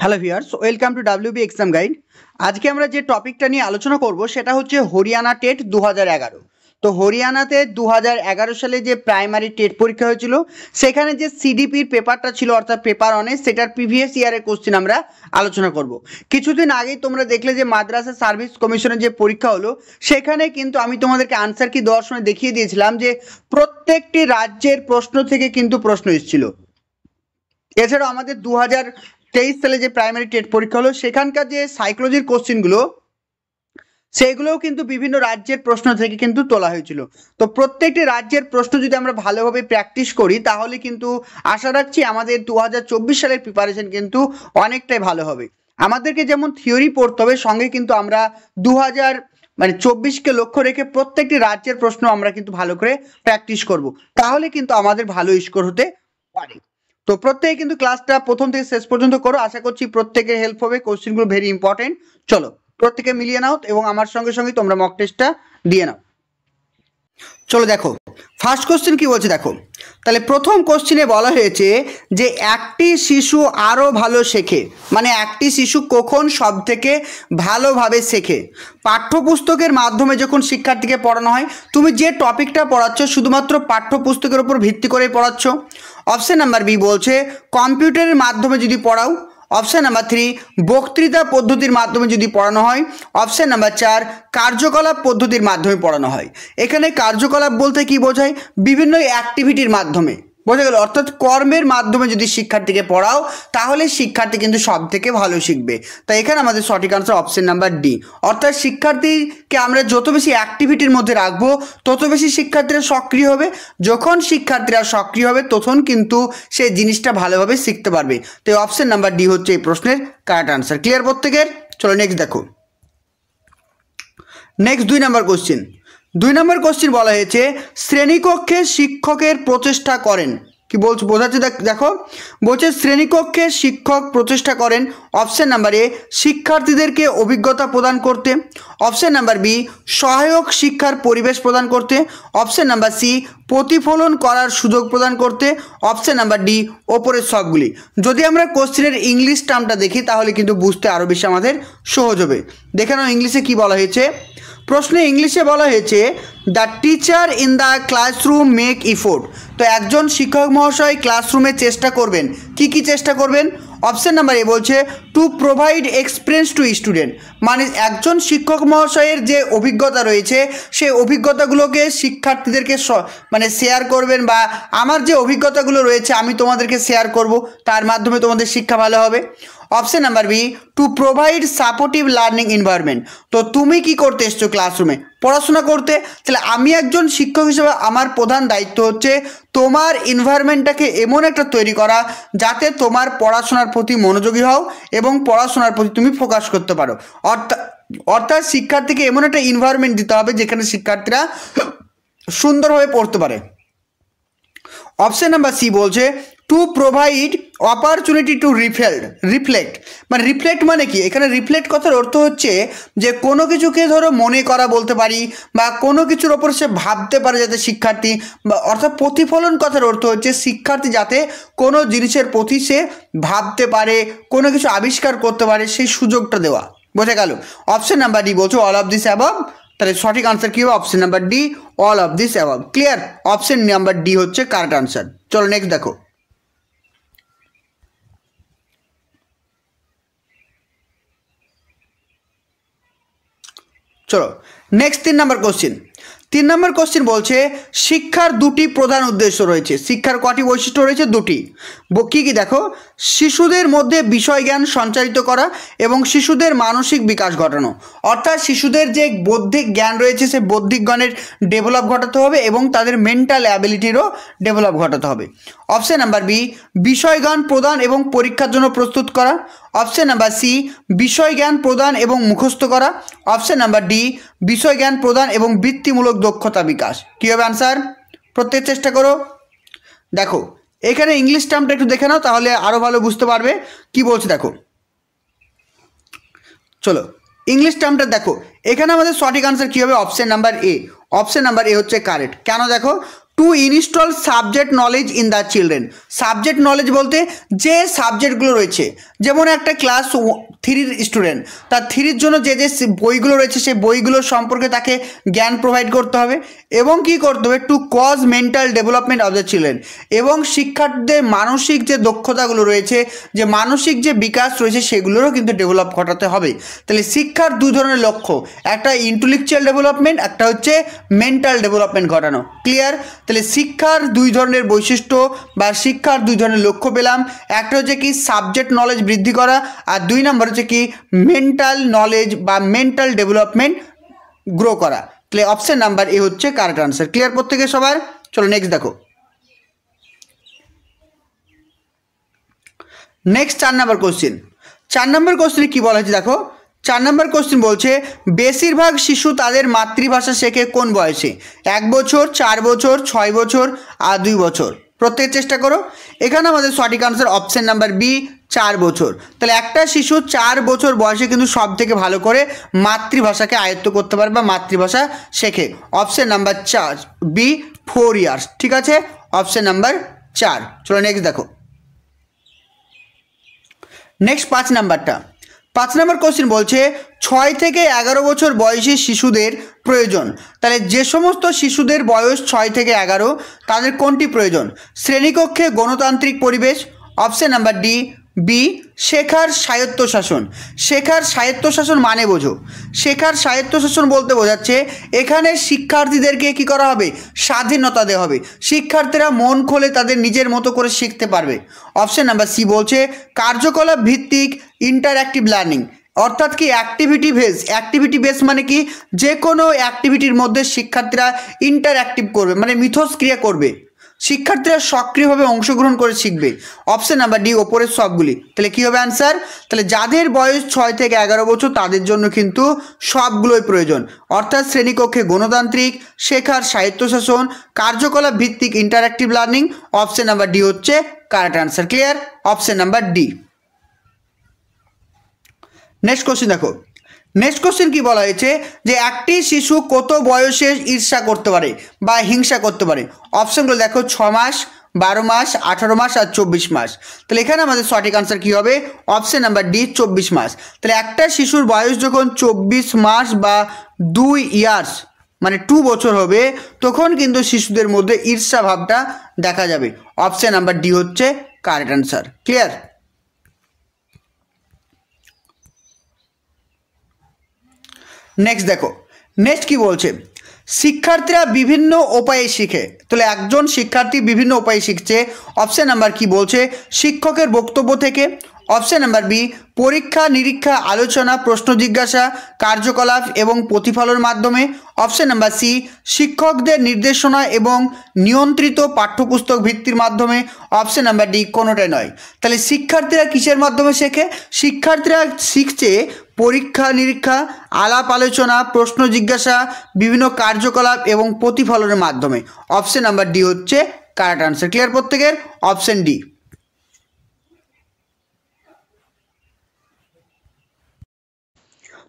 Hello viewers, welcome to WB exam guide. আজকে আমরা যে টপিকটা নিয়ে আলোচনা করব সেটা হচ্ছে হরিয়ানা টেট 2011। তো হরিয়ানাতে 2011 সালে যে প্রাইমারি টেট পরীক্ষা হয়েছিল সেখানে যে সিডিপির পেপারটা ছিল অর্থাৎ পেপার অনে সেটার প্রিভিয়াস ইয়ারের কোশ্চেন আমরা আলোচনা করব। কিছুদিন আগেই তোমরা দেখলে যে মাদ্রাসা সার্ভিস কমিশনের যে পরীক্ষা হলো সেখানে কিন্তু আমি তোমাদেরকে আনসার কি দেওয়ার সময় দেখিয়ে দিয়েছিলাম যে প্রত্যেকটি রাজ্যের প্রশ্ন থেকে কিন্তু প্রশ্ন এসেছিল। এছাড়াও আমাদের 2023 সালে যে প্রাইমারি টেট পরীক্ষা হলো সেখানকার যে সাইকোলজির কোশ্চেনগুলো সেগুলোও কিন্তু বিভিন্ন রাজ্যের প্রশ্ন থেকে কিন্তু তোলা হয়েছিল। তো প্রত্যেকটি রাজ্যের প্রশ্ন যদি আমরা ভালোভাবে প্র্যাকটিস করি তাহলে কিন্তু আশা রাখছি আমাদের 2024 সালের প্রিপারেশন কিন্তু অনেকটাই ভালো হবে। আমাদেরকে যেমন থিওরি পড়তে হবে, সঙ্গে কিন্তু আমরা 2024কে লক্ষ্য রেখে প্রত্যেকটি রাজ্যের প্রশ্ন আমরা কিন্তু ভালো করে প্র্যাকটিস করব, তাহলে কিন্তু আমাদের ভালো স্কোর হতে পারে। তো প্রত্যেকে কিন্তু ক্লাসটা প্রথম থেকে শেষ পর্যন্ত করো, আশা করছি প্রত্যেকের হেল্প হবে। কোশ্চেনগুলো ভেরি ইম্পর্টেন্ট। চলো প্রত্যেকে মিলিয়ে নাও এবং আমার সঙ্গে সঙ্গে তোমরা মক টেস্টটা দিয়ে নাও। চলো দেখো ফার্স্ট কোশ্চেন কি বলছে দেখো। তাহলে প্রথম কোশ্চেনে বলা হয়েছে যে একটি শিশু আরও ভালো শেখে, মানে একটি শিশু কখন সব থেকে ভালোভাবে শেখে। পাঠ্যপুস্তকের মাধ্যমে যখন শিক্ষার্থীকে পড়ানো হয়, তুমি যে টপিকটা পড়াচ্ছ শুধুমাত্র পাঠ্যপুস্তকের উপর ভিত্তি করে পড়াচ্ছ। অপশন নাম্বার বি বলছে কম্পিউটারের মাধ্যমে যদি পড়াও। অপশন নাম্বার 3 বক্তৃতা পদ্ধতির মাধ্যমে যদি পড়ানো হয়। অপশন নাম্বার 4 কার্যকলাপ পদ্ধতির মাধ্যমে পড়ানো হয়। এখানে কার্যকলাপ বলতে কি বোঝায়? বিভিন্ন অ্যাক্টিভিটির মাধ্যমে, বোঝা গেল? অর্থাৎ কর্মের মাধ্যমে যদি শিক্ষার্থীকে পড়াও তাহলে শিক্ষার্থী কিন্তু সব থেকে ভালো শিখবে। তাই এখানে আমাদের সঠিক আনসার অপশন নাম্বার ডি। অর্থাৎ শিক্ষার্থীকে আমরা যত বেশি অ্যাক্টিভিটির মধ্যে রাখবো তত বেশি শিক্ষার্থীরা সক্রিয় হবে। যখন শিক্ষার্থীরা সক্রিয় হবে তখন কিন্তু সেই জিনিসটা ভালোভাবে শিখতে পারবে। তাই অপশন নাম্বার ডি হচ্ছে এই প্রশ্নের কারেক্ট আনসার। ক্লিয়ার প্রত্যেকের? চলো নেক্সট দেখো। নেক্সট 2 নম্বর কোশ্চেন। 2 নম্বর কোশ্চেন বলা হয়েছে শ্রেণীকক্ষে শিক্ষকের প্রচেষ্টা করেন। কি বলছে বোঝাচ্ছে দেখো, বলছে শ্রেণীকক্ষে শিক্ষক প্রচেষ্টা করেন। অপশন নাম্বার এ শিক্ষার্থীদেরকে অভিজ্ঞতা প্রদান করতে। অপশন নাম্বার বি সহায়ক শিক্ষার পরিবেশ প্রদান করতে। অপশন নাম্বার সি প্রতিফলন করার সুযোগ প্রদান করতে। অপশন নাম্বার ডি ওপরের সবগুলি। যদি আমরা কোশ্চেনের ইংলিশ টার্মটা দেখি তাহলে কিন্তু বুঝতে আরও বেশি আমাদের সহজ হবে। দেখে নাও ইংলিশে কি বলা হয়েছে। প্রশ্নে ইংলিশে বলা হয়েছে the teacher in the classroom make effort. তো একজন শিক্ষক মহাশয় ক্লাসরুমে চেষ্টা করবেন। কি কি চেষ্টা করবেন? অপশন নাম্বার এ বলছে to provide experience to student, মানে একজন শিক্ষক মহাশয়ের যে অভিজ্ঞতা রয়েছে সেই অভিজ্ঞতাগুলোকে শিক্ষার্থীদেরকে মানে শেয়ার করবেন, বা আমার যে অভিজ্ঞতাগুলো রয়েছে আমি তোমাদেরকে শেয়ার করব, তার মাধ্যমে তোমাদের শিক্ষা ভালো হবে। Option number B to provide supportive learning environment. তো তুমি কি করতে এসছো ক্লাসরুমে? পড়াশোনা করতে। তাহলে আমি একজন শিক্ষক হিসেবে আমার প্রধান দায়িত্ব হচ্ছে তোমার এনভায়রনমেন্টটাকে এমন একটা তৈরি করা যাতে তোমার পড়াশোনার প্রতি মনোযোগী হও এবং পড়াশোনার প্রতি তুমি ফোকাস করতে পারো। অর্থাৎ শিক্ষার্থীকে এমন একটা এনভায়রনমেন্ট দিতে হবে যেখানে শিক্ষার্থীরা সুন্দরভাবে পড়তে পারে। অপশন নাম্বার সি বলছে to provide opportunity to reflect. মানে রিফ্লেক্ট মানে কি? এখানে রিফ্লেক্ট কথার অর্থ হচ্ছে যে কোনো কিছুকে ধরো মনে করা বলতে পারি, বা কোনো কিছুর ওপর সে ভাবতে পারে যাতে শিক্ষার্থী, বা অর্থাৎ প্রতিফলন কথার অর্থ হচ্ছে শিক্ষার্থী যাতে কোনো জিনিসের প্রতি সে ভাবতে পারে, কোনো কিছু আবিষ্কার করতে পারে, সেই সুযোগটা দেওয়া। বোঝা গেল? অপশন নাম্বার ডি বলছো অল অফ দিস অ্যাবভ। তাহলে সঠিক আনসার কি হবে? Option number D all of this above. Clear? Option number D হচ্ছে কারেক্ট আনসার। চলো নেক্সট দেখো। চলো নেক্সট 3 নম্বর কোশ্চেন। 3 নম্বর কোশ্চেন বলছে শিক্ষার দুটি প্রধান উদ্দেশ্য রয়েছে। শিক্ষার কটি বৈশিষ্ট্য রয়েছে? দুটি। কি কি দেখো, শিশুদের মধ্যে বিষয় জ্ঞান সঞ্চারিত করা এবং শিশুদের মানসিক বিকাশ ঘটানো। অর্থাৎ শিশুদের যে বৌদ্ধিক জ্ঞান রয়েছে সে বৌদ্ধিক জ্ঞানের ডেভেলপ ঘটাতে হবে এবং তাদের মেন্টাল অ্যাবিলিটিরও ডেভেলপ ঘটাতে হবে। অপশন নাম্বার বি বিষয় জ্ঞান প্রদান এবং পরীক্ষার জন্য প্রস্তুত করা। অপশন নাম্বার সি বিষয় জ্ঞান প্রদান এবং মুখস্থ করা। অপশন নাম্বার ডি বিষয় জ্ঞান প্রদান এবং বৃত্তিমূলক দক্ষতা বিকাশ। কী হবে আনসার? প্রত্যেক চেষ্টা করো। দেখো এখানে ইংলিশ টার্মটা একটু দেখে নাও তাহলে আরও ভালো বুঝতে পারবে কি বলছে। দেখো চলো ইংলিশ টার্মটা দেখো। এখানে আমাদের সঠিক আনসার কী হবে? অপশন নাম্বার এ। অপশন নাম্বার এ হচ্ছে কারেক্ট। কেন? দেখো two install subject knowledge in the children. Subject knowledge বলতে যে সাবজেক্টগুলো রয়েছে, যেমন একটা ক্লাস 3-র স্টুডেন্ট, তার 3-র জন্য যে যে বইগুলো রয়েছে সেই বইগুলো সম্পর্কে তাকে জ্ঞান প্রোভাইড করতে হবে এবং কি করতে হবে, to cause mental development of the children, এবং শিক্ষার্থীদের মানসিক যে দক্ষতাগুলো রয়েছে, যে মানসিক যে বিকাশ রয়েছে সেগুলোরও কিন্তু ডেভেলপ ঘটাতে হবে। তাহলে শিক্ষার দুই ধরনের লক্ষ্য, একটা ইন্টেলেকচুয়াল ডেভেলপমেন্ট, একটা হচ্ছে মেন্টাল ডেভেলপমেন্ট ঘটানো। ক্লিয়ার? তাহলে শিক্ষার দুই ধরনের বৈশিষ্ট্য বা শিক্ষার দুই ধরনের লক্ষ্য পেলাম, একটা হচ্ছে কি সাবজেক্ট নলেজ বৃদ্ধি করা, আর 2 নম্বর হচ্ছে কি মেন্টাল নলেজ বা মেন্টাল ডেভেলপমেন্ট গ্রো করা। তাহলে অপশন নাম্বার এ হচ্ছে কারেক্ট আনসার। ক্লিয়ার প্রত্যেকে সবার? চলো নেক্সট দেখো। নেক্সট 4 নম্বর কোশ্চেন। 4 নম্বর কোশ্চেনে কি বলা হয়েছে দেখো। 4 নম্বর কোশ্চেন বলছে বেশিরভাগ শিশু তাদের মাতৃভাষা শেখে কোন বয়সে? 1 বছর, 4 বছর, 6 বছর আর 2 বছর। প্রত্যেক চেষ্টা করো। এখানে আমাদের সঠিক আনসার অপশন নাম্বার বি, 4 বছর। তাহলে একটা শিশু 4 বছর বয়সে কিন্তু সব থেকে ভালো করে মাতৃভাষাকে আয়ত্ত করতে পারে বা মাতৃভাষা শেখে। Option number 4 B, 4 years. ঠিক আছে, অপশন নাম্বার 4। চলো নেক্সট দেখো। নেক্সট 5 নাম্বারটা। 5 নম্বর কোশ্চেন বলছে 6 থেকে 11 বছর বয়সী শিশুদের প্রয়োজন। তাহলে যে সমস্ত শিশুদের বয়স 6 থেকে 11 তাদের কোনটি প্রয়োজন? শ্রেণীকক্ষে গণতান্ত্রিক পরিবেশ, অপশন নাম্বার ডি, বি শেখার স্বায়ত্তশাসন। শেখার স্বায়ত্তশাসন মানে বোঝো। শেখার স্বায়ত্তশাসন বলতে বোঝাচ্ছে এখানে শিক্ষার্থীদেরকে কি করা হবে? স্বাধীনতা দেওয়া হবে। শিক্ষার্থীরা মন খুলে তাদের নিজের মতো করে শিখতে পারবে। অপশন নাম্বার সি বলছে কার্যকলাপ ভিত্তিক ইন্টারঅ্যাক্টিভ লার্নিং, অর্থাৎ কি অ্যাক্টিভিটি বেস। অ্যাক্টিভিটি বেস মানে কি, যে কোনো অ্যাক্টিভিটির মধ্যে শিক্ষার্থীরা ইন্টারঅ্যাক্টিভ করবে, মানে মিথস্ক্রিয়া করবে। শিক্ষার্থীরা সক্রিয়ভাবে অংশগ্রহণ করে শিখবে। অপশন নাম্বার ডি ওপরের সবগুলি। তাহলে কী হবে অ্যান্সার? তাহলে যাদের বয়স 6 থেকে 11 বছর তাদের জন্য কিন্তু সবগুলোই প্রয়োজন, অর্থাৎ শ্রেণীকক্ষে গণতান্ত্রিক, শেখার স্বায়ত্তশাসন, কার্যকলাপ ভিত্তিক interactive learning. Option number D হচ্ছে correct answer. Clear? Option number D. Next question দেখো। নেক্সট কোশ্চেন কি বলা হয়েছে যে একটি শিশু কত বয়সে ঈর্ষা করতে পারে বা হিংসা করতে পারে? অপশনগুলো দেখো, 6 মাস, 12 মাস, 18 মাস আর 24 মাস। তাহলে এখানে আমাদের সঠিক আনসার কী হবে? অপশন নাম্বার ডি, 24 মাস। তাহলে একটা শিশুর বয়স যখন 24 মাস বা 2 ইয়ার্স মানে 2 বছর হবে তখন কিন্তু শিশুদের মধ্যে ঈর্ষা ভাবটা দেখা যাবে। অপশন নাম্বার ডি হচ্ছে কারেক্ট আনসার। ক্লিয়ার? নেক্সট দেখো। নেক্সট কি বলছে, শিক্ষার্থীরা বিভিন্ন উপায়ে শিখে। তাহলে একজন শিক্ষার্থী বিভিন্ন উপায়ে শিখছে। অপশন নাম্বার কি বলছে? শিক্ষকের বক্তব্য থেকে। অপশন নাম্বার বি পরীক্ষা নিরীক্ষা, আলোচনা, প্রশ্ন জিজ্ঞাসা, কার্যকলাপ এবং প্রতিফলনের মাধ্যমে। অপশন নাম্বার সি শিক্ষকদের নির্দেশনা এবং নিয়ন্ত্রিত পাঠ্যপুস্তক ভিত্তির মাধ্যমে। অপশন নাম্বার ডি কোনোটাই নয়। তাহলে শিক্ষার্থীরা কিসের মাধ্যমে শেখে? শিক্ষার্থীরা শিখছে পরীক্ষা নিরীক্ষা, আলাপ আলোচনা, প্রশ্ন জিজ্ঞাসা, বিভিন্ন কার্যকলাপ এবং প্রতিফলনের মাধ্যমে। অপশন নাম্বার ডি হচ্ছে কারেক্ট আনসার। ক্লিয়ার প্রত্যেকের? Option D.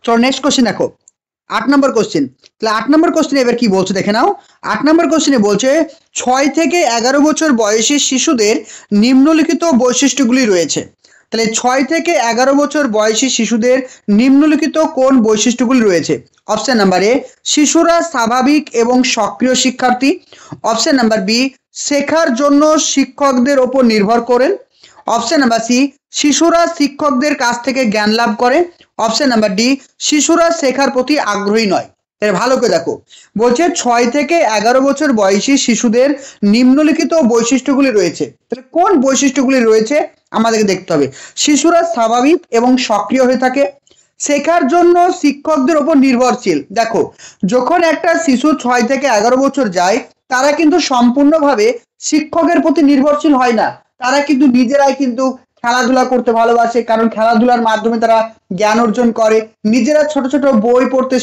চলো নেক্সট কোশ্চেন দেখো। 8 নম্বর কোশ্চেন। তাহলে 8 নম্বর কোশ্চেনে এবার কি বলছে দেখে নাও। 8 নম্বর কোশ্চেনে বলছে 6 থেকে 11 বছর বয়সী শিশুদের নিম্নলিখিত বৈশিষ্ট্যগুলি রয়েছে। তাহলে 6 থেকে 11 বছর বয়সী শিশুদের নিম্নলিখিত কোন বৈশিষ্ট্যগুলি রয়েছে? অপশন নাম্বার এ শিশুরা স্বাভাবিক এবং সক্রিয় শিক্ষার্থী। অপশন নাম্বার বি শেখার জন্য শিক্ষকদের ওপর নির্ভর করেন। অপশন নাম্বার সি শিশুরা শিক্ষকদের কাছ থেকে জ্ঞান লাভ করে। অপশন নাম্বার ডি শিশুরা শেখার প্রতি আগ্রহী নয়। তাহলে ভালো করে দেখো, বলছে 6 থেকে 11 বছর বয়সী শিশুদের নিম্নলিখিত বৈশিষ্ট্যগুলি রয়েছে। তাহলে কোন বৈশিষ্ট্যগুলি রয়েছে আমাদেরকে দেখতে হবে। শিশুরা স্বাভাবিক এবং সক্রিয় হয়ে থাকে, শেখার জন্য শিক্ষকদের ওপর নির্ভরশীল। দেখো, যখন একটা শিশু 6 থেকে 11 বছর যায় তারা কিন্তু সম্পূর্ণভাবে শিক্ষকের প্রতি নির্ভরশীল হয় না, তারা কিন্তু নিজেরাই কিন্তু খেলাধুলা করতে ভালোবাসে, কারণ খেলাধুলার মাধ্যমে তারা জ্ঞান অর্জন করে। নিজেরা ছোট ছোট বই পড়তে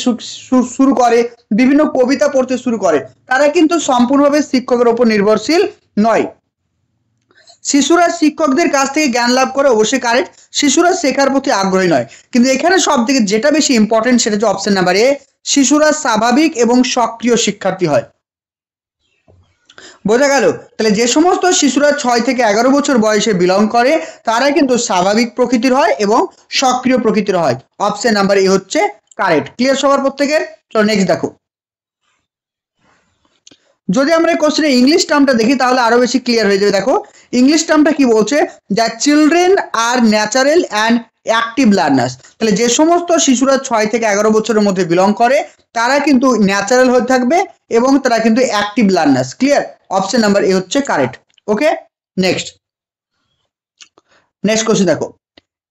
শুরু করে, বিভিন্ন কবিতা পড়তে শুরু করে। তারা কিন্তু সম্পূর্ণভাবে শিক্ষকের ওপর নির্ভরশীল নয়। শিশুরা শিক্ষকদের কাছ থেকে জ্ঞান লাভ করে, অবশ্যই কারেক্ট। শিশুরা শেখার প্রতি আগ্রহী নয়, কিন্তু এখানে সব থেকে যেটা বেশি ইম্পর্টেন্ট সেটা হচ্ছে অপশন নাম্বার এ শিশুরা স্বাভাবিক এবং সক্রিয় শিক্ষার্থী হয়। বোঝা গেল? তাহলে যে সমস্ত শিশুরা 6 থেকে 11 বছর বয়সে বিলং করে তারা কিন্তু স্বাভাবিক প্রকৃতির হয় এবং সক্রিয় প্রকৃতির হয়। অপশন নাম্বার এ হচ্ছে কারেক্ট। ক্লিয়ার সবার প্রত্যেকের? চলো নেক্সট দেখো। যদি আমরা এই কোশ্চেনের ইংলিশ টার্মটা দেখি তাহলে আরো বেশি ক্লিয়ার হয়ে যাবে। দেখো ইংলিশ টার্মটা কি বলছে, the children are natural and active learners. তাহলে যে সমস্ত শিশুরা 6 থেকে 11 বছরের মধ্যে বিলং করে তারা কিন্তু ন্যাচারাল হয়ে থাকবে এবং তারা কিন্তু active learners. Clear? Option number এ হচ্ছে কারেক্ট। ওকে নেক্সট কোশ্চেন দেখো।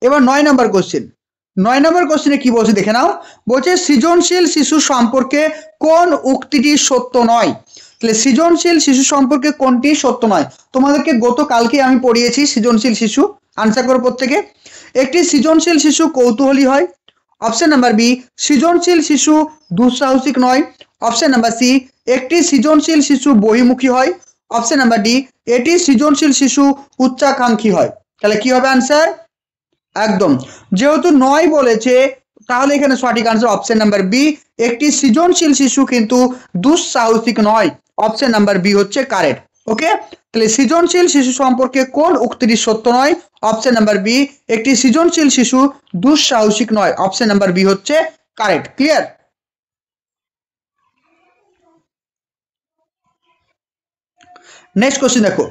এবার 9 নম্বর কোশ্চেন। 9 নম্বর কোশ্চেনে কি বলছে দেখে নাও। বলছে সৃজনশীল শিশু সম্পর্কে কোন উক্তিটি সত্য নয়? তাহলে সৃজনশীল শিশু সম্পর্কে কোনটি সত্য নয়? তোমাদেরকে গতকালকে আমি পড়িয়েছি সৃজনশীল শিশু। আনসার করো প্রত্যেকে। একটি সৃজনশীল শিশু কৌতূহলী হয়। অপশন নাম্বার বি, সৃজনশীল শিশু দুঃসাহসিক নয়। অপশন নাম্বার সি, একটি সৃজনশীল শিশু বহির্মুখী হয়। অপশন নাম্বার ডি, এটি সৃজনশীল শিশু উচ্চাকাঙ্ক্ষী হয়। তাহলে কি হবে আনসার? একদম, যেহেতু নয় বলেছে তাহলে এখানে সঠিক আনসার অপশন নাম্বার বি, একটি সৃজনশীল শিশু কিন্তু দুঃসাহসিক নয়। অপশন নাম্বার বি হচ্ছে কারেক্ট। ওকে, তাহলে সৃজনশীল শিশু সম্পর্কে কোন উক্তিটি সত্য নয়? অপশন নাম্বার বি, একটি সৃজনশীল শিশু দুঃসাহসিক নয়। অপশন নাম্বার বি হচ্ছে কারেক্ট। ক্লিয়ার? নেক্সট কোশ্চেন দেখো,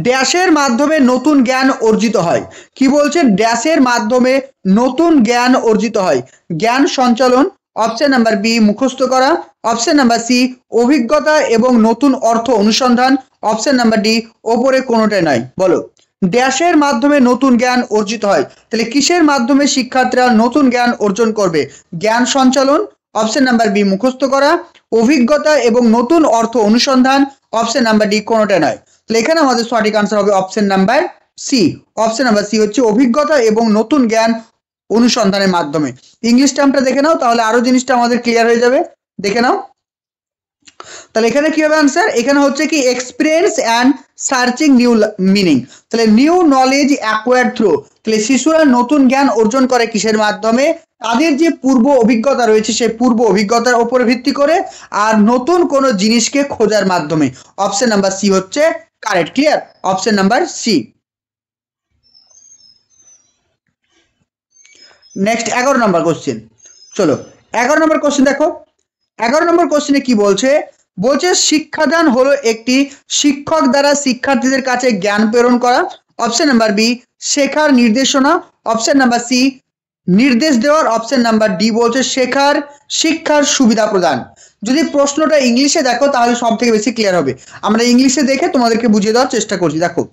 ড্যাশের মাধ্যমে নতুন জ্ঞান অর্জিত হয়। কি বলছে? ড্যাশের মাধ্যমে নতুন জ্ঞান অর্জিত হয়। জ্ঞান সঞ্চালন। অপশন নাম্বার বি, মুখস্থ করা। অপশন নাম্বার সি, অভিজ্ঞতা এবং নতুন অর্থ অনুসন্ধান। অপশন নাম্বার ডি, ওপরে কোনোটাই নয়। বলো, ড্যাশের মাধ্যমে নতুন জ্ঞান অর্জিত হয়। তাহলে কিসের মাধ্যমে শিক্ষার্থীরা নতুন জ্ঞান অর্জন করবে? জ্ঞান সঞ্চালন। অপশন নাম্বার বি, মুখস্থ করা। অভিজ্ঞতা এবং নতুন অর্থ অনুসন্ধান। অপশন নাম্বার ডি কোনোটা নয়। তাহলে এখানে আমাদের সঠিক আনসার হবে option number C. Option number C হচ্ছে অভিজ্ঞতা এবং নতুন জ্ঞান অনুসন্ধানের মাধ্যমে। ইংলিশ টার্মটা দেখে নাও তাহলে আরো জিনিসটা আমাদের ক্লিয়ার হয়ে যাবে। দেখে নাও তাহলে এখানে কি হবে আনসার? এখানে হচ্ছে কি experience and searching new meaning. তাহলে নিউ নলেজ অ্যাকোয়ার্ড থ্রু। তাহলে শিশুরা নতুন জ্ঞান অর্জন করে কিসের মাধ্যমে? তাদের যে পূর্ব অভিজ্ঞতা রয়েছে সেই পূর্ব অভিজ্ঞতার উপরে ভিত্তি করে আর নতুন কোনো জিনিসকে খোঁজার মাধ্যমে। অপশন নাম্বার সি হচ্ছে correct. Clear? Option number C. Next 11 নম্বর কোশ্চেন। চলো 11 নম্বর কোশ্চেন দেখো। 11 নম্বর কোশ্চেনে কি বলছে? বলছে শিক্ষাদান হলো একটি শিক্ষক দ্বারা শিক্ষার্থীদের কাছে জ্ঞান প্রেরণ করা। অপশন নাম্বার বি, শেখার নির্দেশনা। অপশন নাম্বার সি, নির্দেশ দেওয়ার। অপশন নাম্বার ডি বলছে শিক্ষার সুবিধা প্রদান। যদি প্রশ্নটা ইংলিশে দেখো তাহলে সব থেকে বেশি ক্লিয়ার হবে। আমরা ইংলিশে দেখে তোমাদেরকে বুঝিয়ে দেওয়ার চেষ্টা করছি। দেখো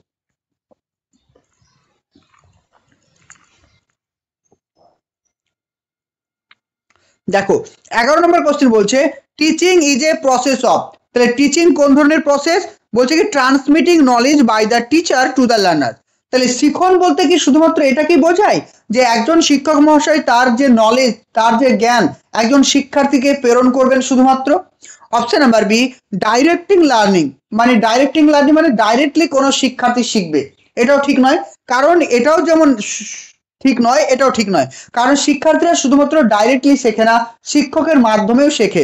দেখো 11 নম্বর কোশ্চেন বলছে teaching is a process of. তাহলে টিচিং কোন ধরনের প্রসেস? বলছে কি transmitting knowledge by the teacher to the learner. তাহলে শিখন বলতে কি শুধুমাত্র এটাকেই বোঝায় যে একজন শিক্ষক মহাশয় তার যে নলেজ, তার যে জ্ঞান একজন শিক্ষার্থীকে প্রেরণ করবেন শুধুমাত্র? Option number B, directing learning. মানে ডাইরেক্টিং লার্নিং মানে ডাইরেক্টলি কোনো শিক্ষার্থী শিখবে, এটাও ঠিক নয়। কারণ এটাও যেমন ঠিক নয়, এটাও ঠিক নয়। কারণ শিক্ষার্থীরা শুধুমাত্র ডাইরেক্টলি শেখে না, শিক্ষকের মাধ্যমেও শেখে।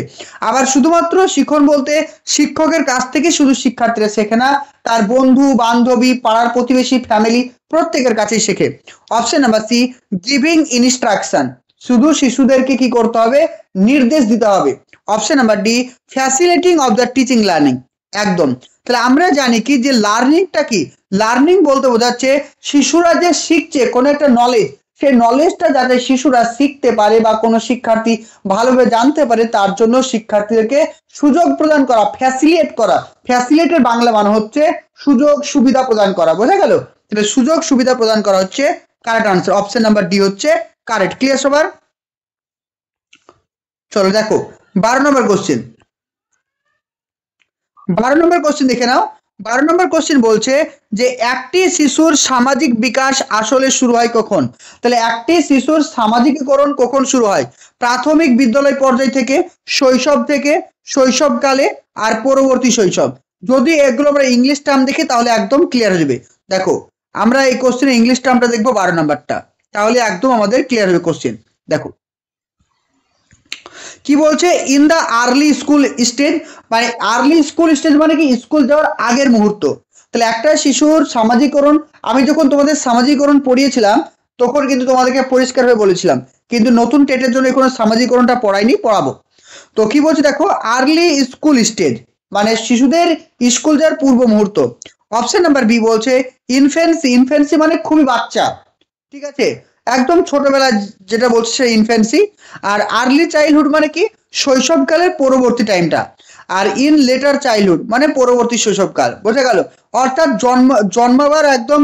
আবার শুধুমাত্র শিখন বলতে শিক্ষকের কাছ থেকে শুধু শিক্ষার্থীরা শেখে না, তার বন্ধু বান্ধবী, পাড়ার প্রতিবেশী, ফ্যামিলি প্রত্যেকের কাছেই শেখে। Option number C, giving instruction. শুধু শিশুদেরকে কি করতে হবে? নির্দেশ দিতে হবে। Option number D, facilitating of the teaching learning. একদম। তাহলে আমরা জানি কি যে লার্নিংটা কি? লার্নিং বলতে বোঝাচ্ছে শিশুরা যে শিখছে কোনো একটা নলেজ, সেই নলেজটা যাতে শিশুরা শিখতে পারে বা কোনো শিক্ষার্থী ভালোভাবে জানতে পারে তার জন্য শিক্ষার্থীদেরকে সুযোগ প্রদান করা, ফ্যাসিলিটেট করা। ফ্যাসিলিটের বাংলা মানে হচ্ছে সুযোগ সুবিধা প্রদান করা। বোঝা গেল? তাহলে সুযোগ সুবিধা প্রদান করা হচ্ছে correct answer. Option number D হচ্ছে কারেক্ট। ক্লিয়ার সবার? চলো দেখো 12 নম্বর কোশ্চেন। 12 নম্বর কোশ্চেন দেখে নাও। 12 নম্বর কোশ্চেন বলছে যে একটি শিশুর সামাজিক বিকাশ আসলে শুরু হয় কখন? তাহলে একটি শিশুর সামাজিকীকরণ কখন শুরু হয়? প্রাথমিক বিদ্যালয় পর্যায় থেকে, শৈশব থেকে, শৈশবকালে, আর পরবর্তী শৈশব। যদি এগুলো আমরা ইংলিশ টার্ম দেখি তাহলে একদম ক্লিয়ার হয়ে যাবে। দেখো আমরা এই কোশ্চেনের ইংলিশ টার্মটা দেখবো 12 নাম্বারটা, তাহলে একদম আমাদের ক্লিয়ার হবে কোশ্চেন। দেখো কি বলছে in the early school stage, মানে আর্লি স্কুল স্টেজ মানে কি স্কুল যাওয়ার আগের মুহূর্ত। তাহলে একটা শিশুর সামাজিকরণ, আমি যখন তোমাদের সামাজিকরণ পড়িয়েছিলাম তখন কিন্তু তোমাদেরকে পরিষ্কারভাবে বলেছিলাম, কিন্তু নতুন টেটের জন্য কোনো সামাজিকরণটা পড়াইনি, পড়াবো। তো কি বলছে দেখো, আর্লি স্কুল স্টেজ মানে শিশুদের স্কুল যাওয়ার পূর্ব মুহূর্ত। অপশন নাম্বার বি বলছে ইনফ্যান্সি, ইনফ্যান্সি মানে খুবই বাচ্চা, ঠিক আছে, একদম ছোটবেলা যেটা বলছে সে ইনফ্যান্সি। আর আর্লি চাইল্ডহুড মানে কি শৈশবকালের পরবর্তী টাইমটা। আর ইন লেটার চাইল্ডহুড মানে পরবর্তী শৈশবকাল, বোঝা গেল? অর্থাৎ জন্মাবার একদম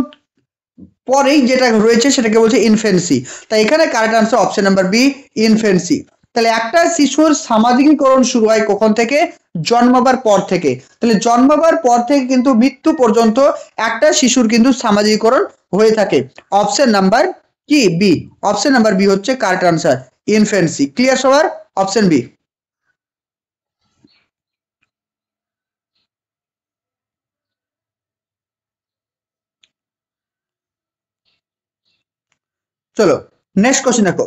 পরেই যেটা রয়েছে সেটাকে বলছে ইনফ্যান্সি। তাই এখানে correct answer option number B, infancy. তাহলে একটা শিশুর সামাজিকীকরণ শুরু হয় কখন থেকে? জন্মাবার পর থেকে। তাহলে জন্মাবার পর থেকে কিন্তু মৃত্যু পর্যন্ত একটা শিশুর কিন্তু সামাজিকীকরণ হয়ে থাকে। অপশন নাম্বার কি বি, অপশন নাম্বার বি হচ্ছে কারেক্ট আনসার, ইনফ্যান্সি। ক্লিয়ার সবার? Option B. চলো নেক্সট কোশ্চেন দেখো।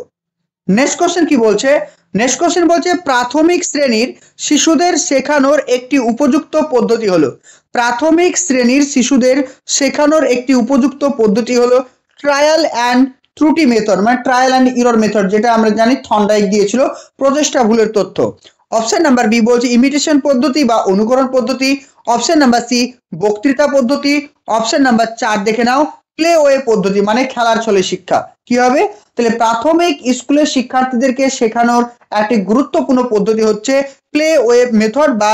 নেক্সট কোশ্চেন কি বলছে? নেক্সট কোশ্চেন বলছে প্রাথমিক শ্রেণীর শিশুদের শেখানোর একটি উপযুক্ত পদ্ধতি হলো, প্রাথমিক শ্রেণীর শিশুদের শেখানোর একটি উপযুক্ত পদ্ধতি হলো ট্রায়াল অ্যান্ড ত্রুটি মেথড, মানে ট্রায়াল অ্যান্ড ইরর মেথড, যেটা আমরা জানি থর্নডাইক দিয়েছিল প্রচেষ্টা ভুলের তথ্য। অপশন নাম্বার বি বলছে ইমিটেশন পদ্ধতি বা অনুকরণ পদ্ধতি। অপশন নাম্বার সি বক্তৃতা পদ্ধতি। অপশন নাম্বার 4 দেখে নাও প্লে ওয়ে পদ্ধতি, মানে খেলার ছলে শিক্ষা। কি হবে? তাহলে প্রাথমিক স্কুলের শিক্ষার্থীদেরকে শেখানোর একটি গুরুত্বপূর্ণ পদ্ধতি হচ্ছে প্লে ওয়ে মেথড বা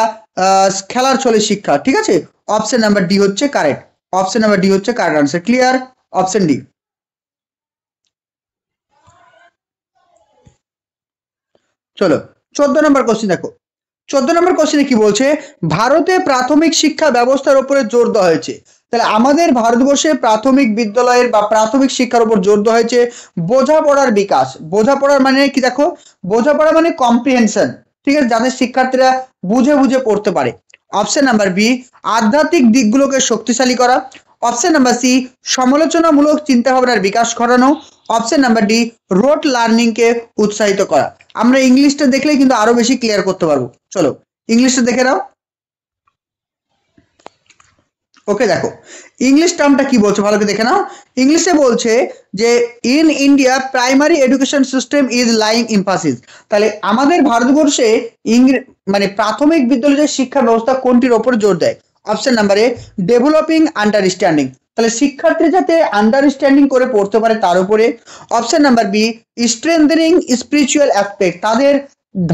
খেলার ছলে শিক্ষা, ঠিক আছে? অপশন নাম্বার ডি হচ্ছে কারেক্ট, অপশন নাম্বার ডি হচ্ছে correct answer. Clear? Option D. চলো 14 নম্বর কোশ্চেন দেখো। 14 নম্বর কোশ্চেনে কি বলছে? ভারতে প্রাথমিক শিক্ষা ব্যবস্থার উপরে জোর দেওয়া হয়েছে। তাহলে আমাদের ভারতবর্ষে প্রাথমিক বিদ্যালয়ের বা প্রাথমিক শিক্ষার উপর জোর দেওয়া হয়েছে বোঝাপড়ার বিকাশ। বোঝাপড়ার মানে কি দেখো, বোঝাপড়া মানে কম্প্রিহেনশন, ঠিক আছে, যাদের শিক্ষার্থীরা বুঝে বুঝে পড়তে পারে। অপশন নাম্বার বি আধ্যাত্মিক দিকগুলোকে শক্তিশালী করা। অপশন নাম্বার সি সমালোচনামূলক চিন্তাভাবনার বিকাশ ঘটানো। অপশন নাম্বার ডি রোট লার্নিং কে উৎসাহিত করা। আমরা ইংলিশটা দেখলেই কিন্তু আরো বেশি ক্লিয়ার করতে পারবো। চলো ইংলিশটা দেখে নাও। ওকে দেখো ইংলিশ টার্মটা কি বলছে ভালো করে দেখে নাও। ইংলিশে বলছে যে in India primary education system is lying emphasis. তাহলে আমাদের ভারতবর্ষে মানে প্রাথমিক বিদ্যালয়ের শিক্ষা ব্যবস্থা কোনটির ওপর জোর দেয়? Option number A developing understanding, তাহলে শিক্ষার্থী যাতে আন্ডারস্ট্যান্ডিং করে পড়তে পারে তার উপরে। Option number B strengthening spiritual aspect, তাদের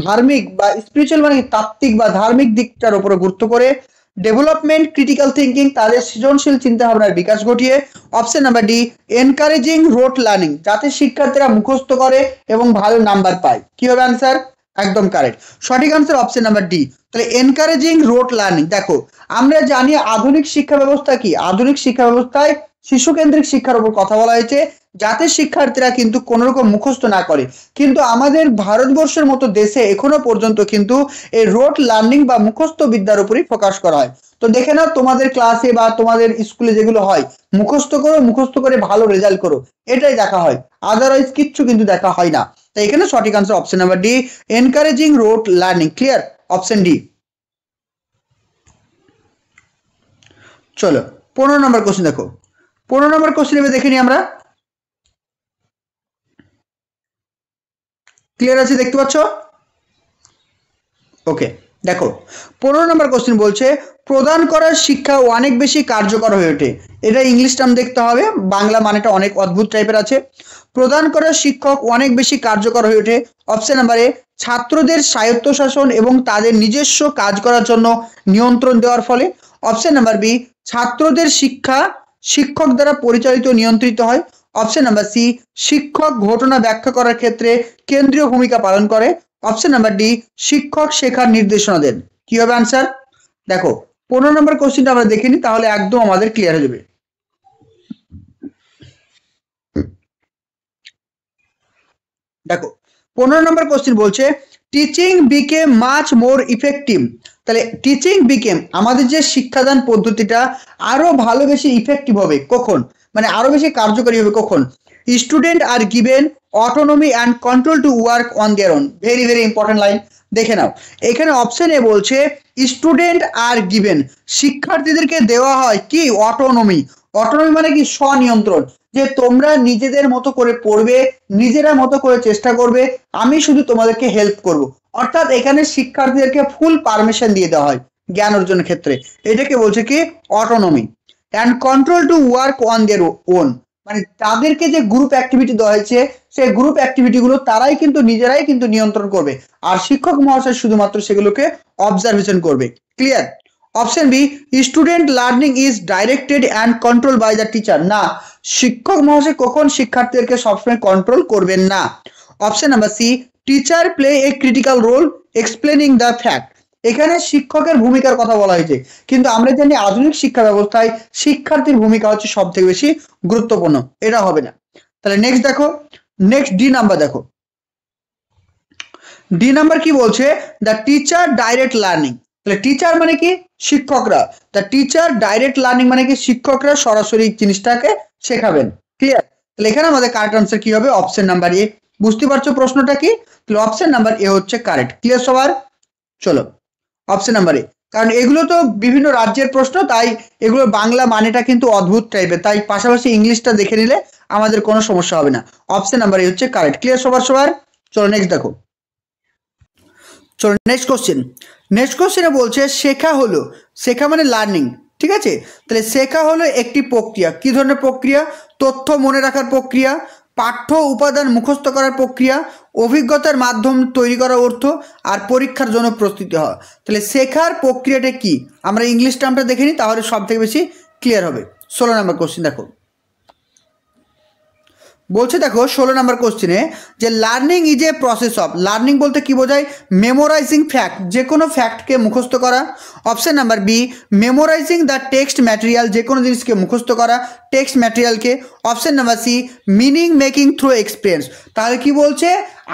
ধার্মিক বা স্পিরিচুয়াল মানে তাত্ত্বিক বা ধার্মিক দিকটার উপরে গুরুত্ব করে। ডেভেলপমেন্ট ক্রিটিক্যাল থিঙ্কিং, তাদের সৃজনশীল চিন্তা ভাবনার বিকাশ ঘটিয়ে। Option number D encouraging rote learning, যাতে শিক্ষার্থীরা মুখস্থ করে এবং ভালো নাম্বার পায়। কি হবে আনসার? একদম কারেক্ট, সঠিক আনসার অপশন নাম্বার ডি। তাহলে এনকারেজিং রোট লার্নিং। দেখো আমরা জানি আধুনিক শিক্ষা ব্যবস্থা কি, আধুনিক শিক্ষা ব্যবস্থায় শিশু কেন্দ্রিক শিক্ষার উপর কথা বলা হয়েছে, যাতে শিক্ষার্থীরা কিন্তু কোনো রকম মুখস্থ না করে। কিন্তু আমাদের ভারতবর্ষের মতো দেশে এখনো পর্যন্ত কিন্তু এই রোট লার্নিং বা মুখস্থ বিদ্যার উপরই ফোকাস করা হয়। তো দেখে নাও তোমাদের ক্লাসে বা তোমাদের স্কুলে যেগুলো হয়, মুখস্থ করো, মুখস্থ করে ভালো রেজাল্ট করো, এটাই দেখা হয়, আদারওয়াইজ কিচ্ছু কিন্তু দেখা হয় না। তাই এখানে সঠিক answer option number D encouraging rote learning. Clear? Option D. চলো 15 নম্বর কোশ্চেন দেখো। 15 নম্বর কোশ্চেন এবার দেখে নিই আমরা। ক্লিয়ার আছে? দেখতে পাচ্ছ? ওকে দেখো 15 নম্বর কোশ্চেন বলছে প্রদান করার শিক্ষা অনেক বেশি কার্যকর হয়ে ওঠে। এটা ইংলিশ টার্ম দেখতে হবে, বাংলা মানেটা অনেক অদ্ভুত টাইপের আছে। প্রদান করার শিক্ষক অনেক বেশি কার্যকর হয়ে ওঠে। অপশন নাম্বার এ ছাত্রদের স্বায়ত্তশাসন এবং তাদের নিজস্ব কাজ করার জন্য নিয়ন্ত্রণ দেওয়ার ফলে। অপশন নাম্বার বি ছাত্রদের শিক্ষা শিক্ষক দ্বারা পরিচালিত নিয়ন্ত্রিত হয়। অপশন নাম্বার সি শিক্ষক ঘটনা ব্যাখ্যা করার ক্ষেত্রে কেন্দ্রীয় ভূমিকা পালন করে। অপশন নাম্বার ডি শিক্ষক শেখার নির্দেশনা দেন। কি হবে আনসার? দেখো 15 নম্বর কোশ্চেনটা আমরা দেখে নিই, তাহলে একদম আমাদের ক্লিয়ার হয়ে যাবে। দেখো 15 নম্বর কোশ্চেন বলছে teaching became much more effective. তাহলে টিচিং বিকেম আমাদের যে শিক্ষাদান পদ্ধতিটা আরো ভালো বেশি ইফেক্টিভ হবে কখন, মানে আরো বেশি কার্যকরী হবে কখন? Student are given autonomy and control to work on their own. Very very important line, দেখে নাও। এখানে অপশন এ বলছে স্টুডেন্ট আর গিভেন, শিক্ষার্থীদেরকে দেওয়া হয় কি অটোনমি। অটোনমি মানে কি স্বনিয়ন্ত্রণ, যে তোমরা নিজেদের মতো করে পড়বে, নিজেরা মতো করে চেষ্টা করবে, আমি শুধু তোমাদেরকে হেল্প করব। অর্থাৎ এখানে শিক্ষার্থীদেরকে ফুল পারমিশন দিয়ে দেওয়া হয় জ্ঞান অর্জনের ক্ষেত্রে, এটাকে বলছে কি autonomy. And control to work on their own, মানে তাদেরকে যে গ্রুপ অ্যাক্টিভিটি দেওয়া হয়েছে সেই গ্রুপ অ্যাক্টিভিটি গুলো তারাই কিন্তু নিজেরাই কিন্তু নিয়ন্ত্রণ করবে, আর শিক্ষক মহাশয় শুধুমাত্র সেগুলোকে অবজারভেশন করবে। Clear? Option B, student learning is directed and control by the teacher. না, শিক্ষক মহাশয় কখন শিক্ষার্থীদেরকে সবসময় কন্ট্রোল করবেন না। Option number C, teacher play a critical role explaining the fact. এখানে শিক্ষকের ভূমিকার কথা বলা হয়েছে, কিন্তু আমরা জানি আধুনিক শিক্ষা ব্যবস্থায় শিক্ষার্থীর ভূমিকা হচ্ছে সব থেকে বেশি গুরুত্বপূর্ণ, এটা হবে না। তাহলে নেক্সট দেখো, নেক্সট ডি নাম্বার দেখো। ডি নাম্বার কি বলছে, দ্য টিচার ডাইরেক্ট লার্নিং। তাহলে টিচার মানে কি শিক্ষকরা, দ্য টিচার ডাইরেক্ট লার্নিং মানে কি শিক্ষকরা সরাসরি জিনিসটাকে শেখাবেন। ক্লিয়ার? তাহলে এখানে আমাদের কারেক্ট আনসার কি হবে, অপশন নাম্বার এ। বুঝতে পারছো প্রশ্নটা কি? তাহলে অপশন নাম্বার এ হচ্ছে কারেক্ট। ক্লিয়ার সবার? চলো অপশন নাম্বার এ, কারণ এগুলো তো বিভিন্ন রাজ্যের প্রশ্ন, তাই এগুলো বাংলা মানেটা কিন্তু অদ্ভুত টাইপের, তাই পাশাপাশি ইংলিশটা দেখে নিলে আমাদের কোনো সমস্যা হবে না। অপশন নাম্বার এ হচ্ছে কারেক্ট। ক্লিয়ার সবার সবার? চলো নেক্সট দেখো। চলো নেক্সট কোশ্চেন। নেক্সট কোশ্চেনে বলছে শেখা হলো, শেখা মানে লার্নিং, ঠিক আছে? তাহলে শেখা হলো একটি প্রক্রিয়া। কি ধরনের প্রক্রিয়া? তথ্য মনে রাখার প্রক্রিয়া, পাঠ্য উপাদান মুখস্থ করার প্রক্রিয়া, অভিজ্ঞতার মাধ্যম তৈরি করা অর্থ, আর পরীক্ষার জন্য প্রস্তুতি হওয়া। তাহলে শেখার প্রক্রিয়াটা কি, আমরা ইংলিশ টার্মটা দেখে নিই, তাহলে সব থেকে বেশি ক্লিয়ার হবে। 16 নম্বর কোশ্চেন দেখো। বলছে দেখো 16 নম্বর কোশ্চেনে যে learning is a process of. Learning বলতে কি বোঝায়? মেমোরাইজিং ফ্যাক্ট, যে কোনো ফ্যাক্টকে মুখস্থ করা। Option number B, memorising the text material, যে কোনো জিনিসকে মুখস্থ করা টেক্সট ম্যাটেরিয়ালকে। Option number C, meaning making through experience. তাহলে কি বলছে,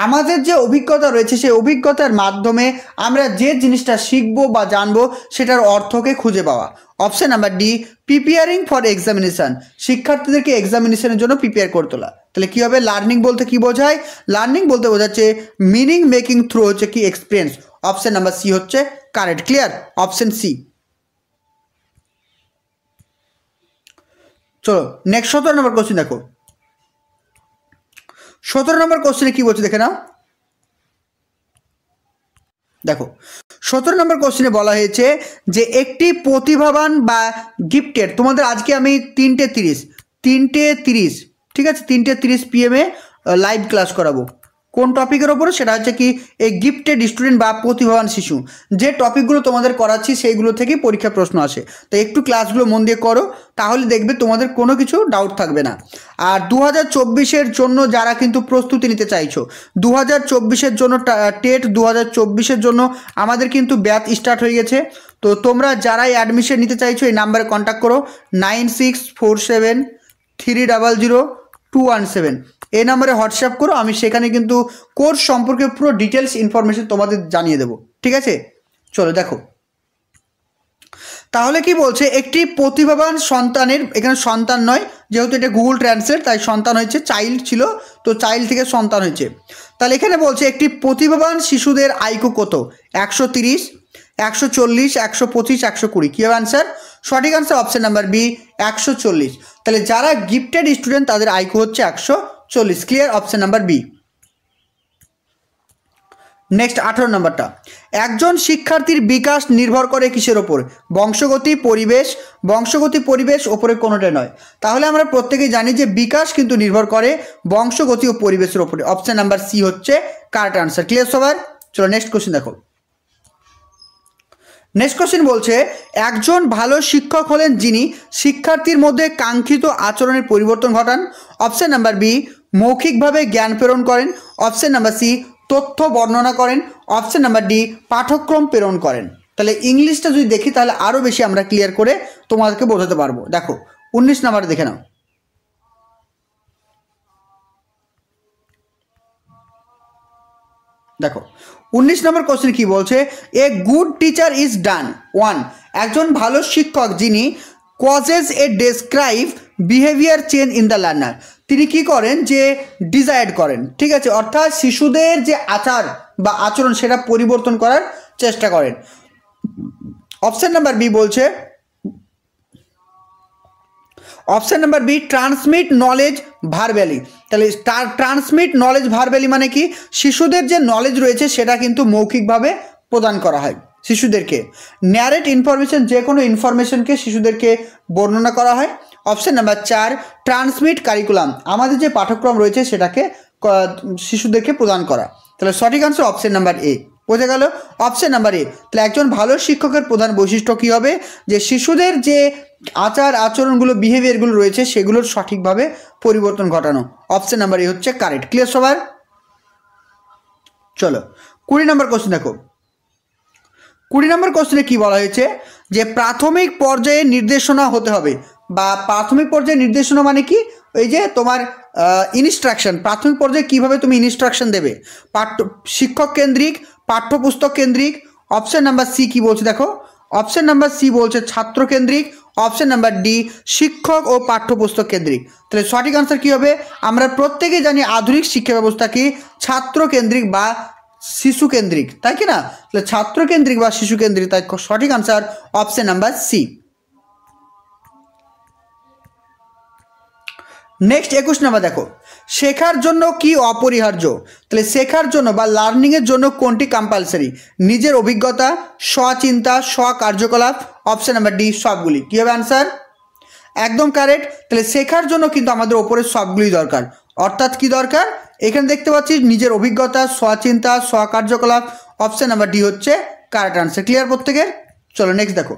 আমাদের যে অভিজ্ঞতা রয়েছে সেই অভিজ্ঞতার মাধ্যমে আমরা যে জিনিসটা শিখবো বা জানবো সেটার অর্থকে খুঁজে পাওয়া। Option number D, preparing for examination, শিক্ষার্থীদেরকে এক্সামিনেশনের জন্য প্রিপেয়ার করে তোলা। তাহলে কি হবে, লার্নিং বলতে কি বোঝায়? লার্নিং বলতে বোঝাচ্ছে মিনিং মেকিং থ্রু হচ্ছে কি এক্সপিরিয়েন্স। অপশন নাম্বার সি হচ্ছে কারেক্ট। ক্লিয়ার? Option C. চলো নেক্সট 17 নম্বর কোশ্চেন দেখো। 17 নম্বর কোশ্চেনে কি বলছে দেখে নাও। দেখো 17 নম্বর কোশ্চেনে বলা হয়েছে যে একটি প্রতিভাবান বা গিফটেড, তোমাদের আজকে আমি 3:30 ঠিক আছে 3:30 PM লাইভ ক্লাস করাবো। কোন টপিকের ওপরে? সেটা হচ্ছে কি এই গিফটেড স্টুডেন্ট বা প্রতিভাবান শিশু। যে টপিকগুলো তোমাদের করাচ্ছি সেইগুলো থেকেই পরীক্ষা প্রশ্ন আসে, তো একটু ক্লাসগুলো মন দিয়ে করো, তাহলে দেখবে তোমাদের কোনো কিছু ডাউট থাকবে না। আর 2024-এর জন্য যারা কিন্তু প্রস্তুতি নিতে চাইছো, 2024-এর জন্য টেট 2024-এর জন্য আমাদের কিন্তু ব্যাচ স্টার্ট হয়ে গেছে। তো তোমরা যারাই অ্যাডমিশন নিতে চাইছো এই নাম্বারে কন্ট্যাক্ট করো 9647300217। এই নাম্বারে হোয়াটসঅ্যাপ করো, আমি সেখানে কিন্তু কোর্স সম্পর্কে পুরো ডিটেলস ইনফরমেশন তোমাদের জানিয়ে দেবো, ঠিক আছে? চলো দেখো তাহলে কি বলছে, একটি প্রতিভাবান সন্তানের, এখানে সন্তান নয় যেহেতু এটা গুগল ট্রান্সলেট তাই সন্তান হয়েছে, চাইল্ড ছিল তো চাইল্ড থেকে সন্তান হয়েছে। তাহলে এখানে বলছে একটি প্রতিভাবান শিশুদের আইকিউ কত? 130, 140, 125, 120। কী হবে অ্যান্সার? সঠিক অ্যান্সার অপশন নাম্বার বি 140। তাহলে যারা গিফটেড স্টুডেন্ট তাদের আইকিউ হচ্ছে 140। Clear? Option number B. Next 18 নম্বরটা, একজন শিক্ষার্থীর বিকাশ নির্ভর করে কিসের ওপর? বংশগতি, পরিবেশ। বংশগতি পরিবেশ ওপরে কোনোটা নয়। তাহলে আমরা প্রত্যেকেই জানি যে বিকাশ কিন্তু নির্ভর করে বংশগতি ও পরিবেশের ওপরে। অপশন নাম্বার সি হচ্ছে কারেক্ট আনসার। ক্লিয়ার সবার? চলো নেক্সট কোশ্চেন দেখো। নেক্সট কোশ্চেন বলছে একজন ভালো শিক্ষক হলেন যিনি শিক্ষার্থীর মধ্যে কাঙ্ক্ষিত আচরণের পরিবর্তন ঘটান। অপশন নাম্বার বি, মৌখিকভাবে জ্ঞান প্রেরণ করেন। অপশন নাম্বার সি, তথ্য বর্ণনা করেন। অপশন নাম্বার ডি, পাঠ্যক্রম প্রেরণ করেন। তাহলে ইংলিশটা যদি দেখি তাহলে আরও বেশি আমরা ক্লিয়ার করে তোমাদেরকে বোঝাতে পারবো। দেখো 19 নাম্বারে দেখে নাও। দেখো 19 নম্বর কোশ্চেন কি বলছে, a good teacher is done 1, একজন ভালো শিক্ষক যিনি causes A describe behaviour change in the learner. তিনি কি করেন যে ডিসাইড করেন, ঠিক আছে, অর্থাৎ শিশুদের যে আচার বা আচরণ সেটা পরিবর্তন করার চেষ্টা করেন। অপশন নাম্বার বি বলছে, option number B transmit knowledge verbally. তাহলে ট্রান্সমিট নলেজ ভার্বালি মানে কি, শিশুদের যে নলেজ রয়েছে সেটা কিন্তু মৌখিকভাবে প্রদান করা হয় শিশুদেরকে। ন্যারেট ইনফরমেশন, যে কোনো ইনফরমেশনকে শিশুদেরকে বর্ণনা করা হয়। অপশন নাম্বার 4 ট্রান্সমিট কারিকুলাম, আমাদের যে পাঠ্যক্রম রয়েছে সেটাকে শিশুদেরকে প্রদান করা। তাহলে সঠিক আনসার অপশন নাম্বার এ। বোঝা গেল অপশন নাম্বার এ। তাহলে একজন ভালো শিক্ষকের প্রধান বৈশিষ্ট্য কী হবে, যে শিশুদের যে আচার আচরণগুলো বিহেভিয়ারগুলো রয়েছে সেগুলোর সঠিকভাবে পরিবর্তন ঘটানো। অপশন নাম্বার এ হচ্ছে কারেক্ট। ক্লিয়ার সবার? চলো 20 নম্বর কোশ্চেন দেখো। 20 নম্বর কোশ্চেনে কী বলা হয়েছে, যে প্রাথমিক পর্যায়ে নির্দেশনা হতে হবে, বা প্রাথমিক পর্যায়ে নির্দেশনা মানে কি, এই যে তোমার ইনস্ট্রাকশন, প্রাথমিক পর্যায়ে কীভাবে তুমি ইনস্ট্রাকশন দেবে, শিক্ষক কেন্দ্রিক, পাঠ্যপুস্তক কেন্দ্রিক। অপশন নাম্বার সি কী বলছে দেখো, অপশন নাম্বার সি বলছে ছাত্র কেন্দ্রিক। অপশন নাম্বার ডি শিক্ষক ও পাঠ্যপুস্তক কেন্দ্রিক। তাহলে সঠিক আনসার কী হবে, আমরা প্রত্যেকেই জানি আধুনিক শিক্ষা ব্যবস্থা কি ছাত্র কেন্দ্রিক বা শিশু কেন্দ্রিক, তাই কি না? তাহলে ছাত্র কেন্দ্রিক বা শিশু কেন্দ্রিক, তাই সঠিক answer option number C. Next 21 নম্বর দেখো, শেখার জন্য কি অপরিহার্য। তাহলে শেখার জন্য বা লার্নিংয়ের জন্য কোনটি কম্পালসারি, নিজের অভিজ্ঞতা, স্বচিন্তা, স্বকার্যকলাপ। অপশন নাম্বার ডি সবগুলি। কী হবে আনসার? একদম কারেক্ট। তাহলে শেখার জন্য কিন্তু আমাদের ওপরে সবগুলি দরকার, অর্থাৎ কি দরকার, এখানে দেখতে পাচ্ছি নিজের অভিজ্ঞতা, স্বচিন্তা, স্বকার্যকলাপ। অপশন নাম্বার ডি হচ্ছে কারেক্ট আনসার। ক্লিয়ার প্রত্যেকের? চলো নেক্সট দেখো।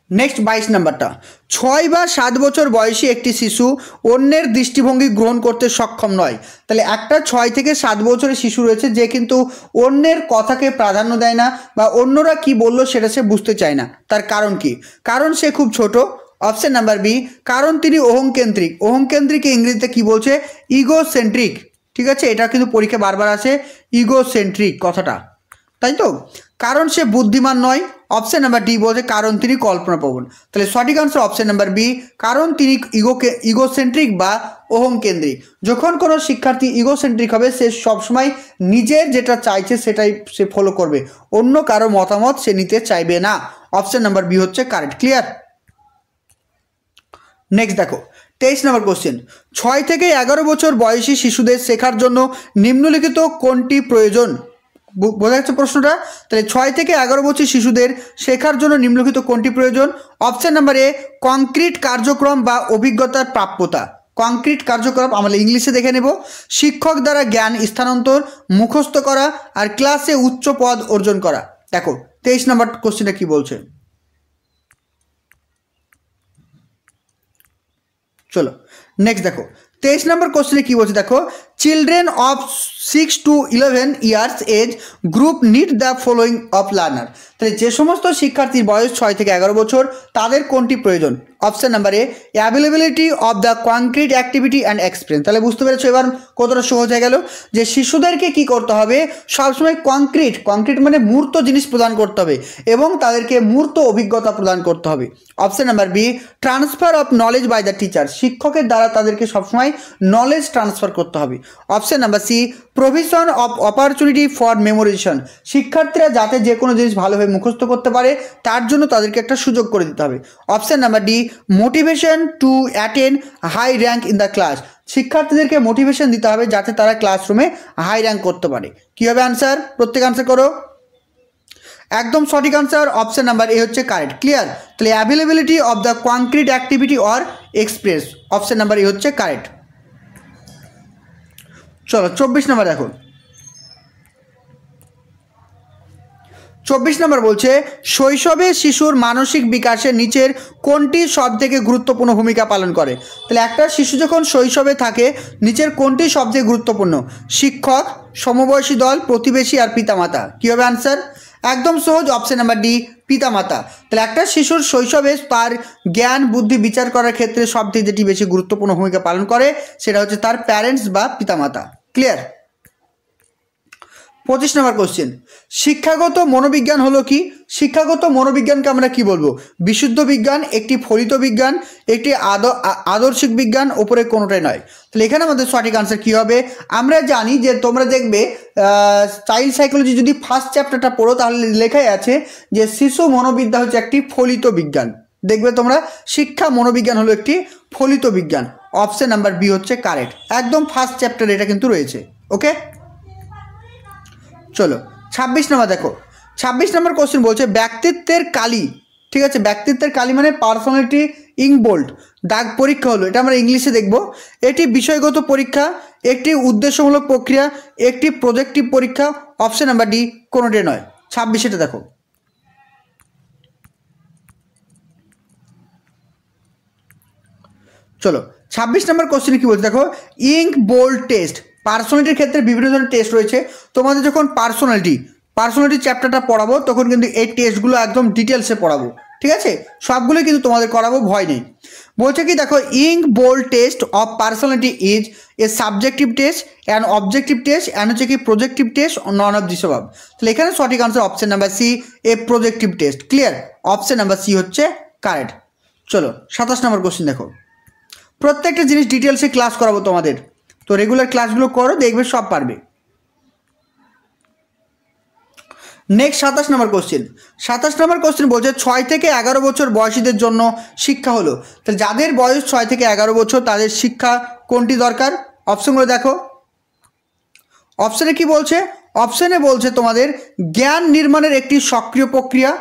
নেক্সট 22 নাম্বারটা, 6 বা 7 বছর বয়সী একটি শিশু অন্যের দৃষ্টিভঙ্গি গ্রহণ করতে সক্ষম নয়। তাহলে একটা 6 থেকে 7 বছরের শিশু রয়েছে যে কিন্তু অন্যের কথাকে প্রাধান্য দেয় না, বা অন্যরা কি বললো সেটা সে বুঝতে চায় না। তার কারণ কি? কারণ সে খুব ছোট। অপশন নাম্বার বি কারণ তিনি অহংকেন্দ্রিক। অহংকেন্দ্রিক ইংরেজিতে কি বলছে, ইগোসেন্ট্রিক। ঠিক আছে, এটা কিন্তু পরীক্ষা বারবার আসে, ইগোসেন্ট্রিক কথাটা, তাই তো। কারণ সে বুদ্ধিমান নয়। অপশন নাম্বার ডি বলছে কারণ তিনি কল্পনাপ্রবণ। তাহলে সঠিক আনসার অপশন নাম্বার বি, কারণ তিনি ইগোসেন্ট্রিক বা অহংকেন্দ্রিক। যখন কোনো শিক্ষার্থী ইগোসেন্ট্রিক হবে সে সবসময় নিজের যেটা চাইছে সেটাই সে ফলো করবে, অন্য কারো মতামত সে নিতে চাইবে না। অপশন নাম্বার বি হচ্ছে কারেক্ট। ক্লিয়ার? নেক্সট দেখো 23 নম্বর কোশ্চেন, 6 থেকে 11 বছর বয়সী শিশুদের শেখার জন্য নিম্নলিখিত কোনটি প্রয়োজন। বোঝা যাচ্ছে প্রশ্নটা? তাহলে 6 থেকে 11 বছর শিশুদের শেখার জন্য নিম্নলিখিত কোনটি প্রয়োজন। অপশন নাম্বার এ কংক্রিট কার্যক্রম বা অভিজ্ঞতার প্রাপ্যতা। কংক্রিট কার্যক্রম আমরা ইংলিশে দেখে নেব। শিক্ষক দ্বারা জ্ঞান স্থানান্তর, মুখস্থ করা, আর ক্লাসে উচ্চ পদ অর্জন করা। দেখো 23 নম্বর কোশ্চেনটা কি বলছে, চলো নেক্সট দেখো। 23 নম্বর কোশ্চেনে কি বলছে দেখো, children of 6 to 11 years age group need the following of learner. তাহলে যে সমস্ত শিক্ষার্থীর বয়স 6 থেকে 11 বছর তাদের কোনটি প্রয়োজন। Option number A availability of the concrete activity and experience. তাহলে বুঝতে পেরেছো এবার কতটা সহজ হয়ে গেল, যে শিশুদেরকে কি করতে হবে, সবসময় কংক্রিট মানে মূর্ত জিনিস প্রদান করতে হবে এবং তাদেরকে মূর্ত অভিজ্ঞতা প্রদান করতে হবে। Option number B transfer of knowledge by the teacher. শিক্ষকের দ্বারা তাদেরকে সবসময় নলেজ ট্রান্সফার করতে হবে। Option number C provision of opportunity for memorisation. শিক্ষার্থীরা যাতে যে কোনো জিনিস ভালোভাবে মুখস্থ করতে পারে তার জন্য তাদেরকে একটা সুযোগ করে দিতে হবে। Option number D motivation to attend high rank in the class. শিক্ষার্থীদেরকে মোটিভেশন দিতে হবে যাতে তারা ক্লাসরুমে হাই র্যাঙ্ক করতে পারে। কী হবে আনসার? প্রত্যেক আনসার করো। একদম সঠিক আনসার অপশন নাম্বার এ হচ্ছে কারেক্ট। ক্লিয়ার? তাহলে availability of the concrete activity or express, option number এ হচ্ছে কারেক্ট। চলো 24 নম্বর দেখো। 24 নম্বর বলছে শৈশবে শিশুর মানসিক বিকাশে নিচের কোনটি সবথেকে গুরুত্বপূর্ণ ভূমিকা পালন করে। তাহলে একটা শিশু যখন শৈশবে থাকে নিচের কোনটি সবথেকে গুরুত্বপূর্ণ, শিক্ষক, সমবয়সী দল, প্রতিবেশী আর পিতামাতা। কী হবে আনসার? একদম সহজ, অপশন নাম্বার ডি পিতামাতা। তাহলে একটা শিশুর শৈশবে তার জ্ঞান বুদ্ধি বিচার করার ক্ষেত্রে সবথেকে যেটি বেশি গুরুত্বপূর্ণ ভূমিকা পালন করে সেটা হচ্ছে তার প্যারেন্টস বা পিতামাতা। ক্লিয়ার? 25 নম্বর কোশ্চেন, শিক্ষাগত মনোবিজ্ঞান হলো কি? শিক্ষাগত মনোবিজ্ঞানকে আমরা কি বলবো? বিশুদ্ধ বিজ্ঞান, একটি ফলিত বিজ্ঞান, একটি আদর্শিক বিজ্ঞান, ওপরে কোনোটাই নয়। তাহলে এখানে আমাদের সঠিক আনসার কি হবে? আমরা জানি যে তোমরা দেখবে চাইল্ড সাইকোলজি যদি ফার্স্ট চ্যাপ্টারটা পড়ো তাহলে লেখাই আছে যে শিশু মনোবিদ্যা হচ্ছে একটি ফলিত বিজ্ঞান। দেখবে তোমরা শিক্ষা মনোবিজ্ঞান হলো একটি ফলিত বিজ্ঞান। অপশন নাম্বার বি হচ্ছে কারেক্ট, একদম ফার্স্ট চ্যাপ্টার এটা কিন্তু রয়েছে। ওকে, চলো 26 নম্বর দেখো। 26 নম্বর কোশ্চেন বলছে ব্যক্তিত্বের কালি, ঠিক আছে, ব্যক্তিত্বের কালি মানে পার্সোনালিটি ইঙ্কবোল্ড দাগ পরীক্ষা হলো, এটা আমরা ইংলিশে দেখব। এটি বিষয়গত পরীক্ষা, একটি উদ্দেশ্যমূলক প্রক্রিয়া, একটি প্রজেক্টিভ পরীক্ষা। অপশন নাম্বার ডি কোনোটি নয়। 26 দেখো, চলো 26 নম্বর কোশ্চেনে কি বলছে দেখো, ইঙ্ক বোল্ড টেস্ট। পার্সোনালিটির ক্ষেত্রে বিভিন্ন ধরনের টেস্ট রয়েছে। তোমাদের যখন পার্সোনালিটি চ্যাপ্টারটা পড়াবো তখন কিন্তু এই টেস্টগুলো একদম ডিটেলসে পড়াবো, ঠিক আছে, সবগুলো কিন্তু তোমাদের করাবো, ভয় নেই। বলছে কি দেখো, inkblot test of personality is a subjective test and objective test and হচ্ছে কি projective test, none of this above. তাহলে এখানে সঠিক answer option number C, a projective test. Clear, option number C হচ্ছে কারেক্ট। চলো 27 নম্বর question দেখো। প্রত্যেকটা জিনিস ডিটেলসে ক্লাস করাবো তোমাদের, তো রেগুলার ক্লাসগুলো করো, দেখবে সব পারবে। নেক্সট 27 নম্বর কোশ্চেন। 27 নম্বর কোশ্চেন বলছে 6 থেকে 11 বছর বয়সীদের জন্য শিক্ষা হলো। তাহলে যাদের বয়স 6 থেকে 11 বছর তাদের শিক্ষা কোনটি দরকার? অপশনগুলো দেখো। অপশনে কি বলছে? অপশনে বলছে তোমাদের জ্ঞান নির্মাণের একটি সক্রিয় প্রক্রিয়া,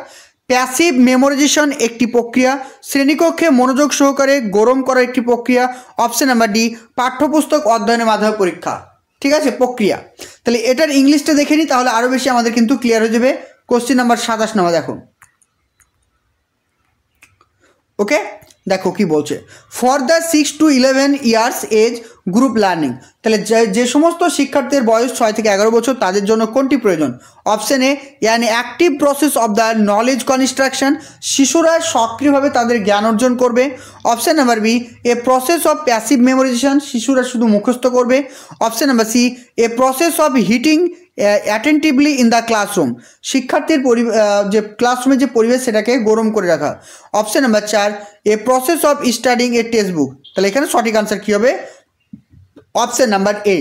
প্যাসিভ মেমোরাইজেশন একটি প্রক্রিয়া, শ্রেণীকক্ষে মনোযোগ সহকারে গরম করার একটি প্রক্রিয়া। অপশন নাম্বার ডি পাঠ্যপুস্তক অধ্যয়নের মাধ্যমে পরীক্ষা, ঠিক আছে, প্রক্রিয়া। তাহলে এটার ইংলিশটা দেখে নিই, তাহলে আরও বেশি আমাদের কিন্তু ক্লিয়ার হয়ে যাবে। কোশ্চেন নাম্বার 27 নম্বর দেখো। ওকে, দেখো কি বলছে, for the 6 to 11 years age group learning. তাহলে যে সমস্ত শিক্ষার্থীর বয়স 6 থেকে 11 বছর তাদের জন্য কোনটি প্রয়োজন? Option A an active process of the knowledge construction, শিশুরা সক্রিয়ভাবে তাদের জ্ঞান অর্জন করবে। Option number B a process of passive memorization, শিশুরা শুধু মুখস্থ করবে। Option number C a process of heating attentively in the classroom, শিক্ষার্থীর যে ক্লাসরুমের যে পরিবেশ সেটাকে গরম করে রাখা। Option number 4 a process of studying a text book. তাহলে এখানে সঠিক আনসার কী হবে? অপশন নাম্বার এ।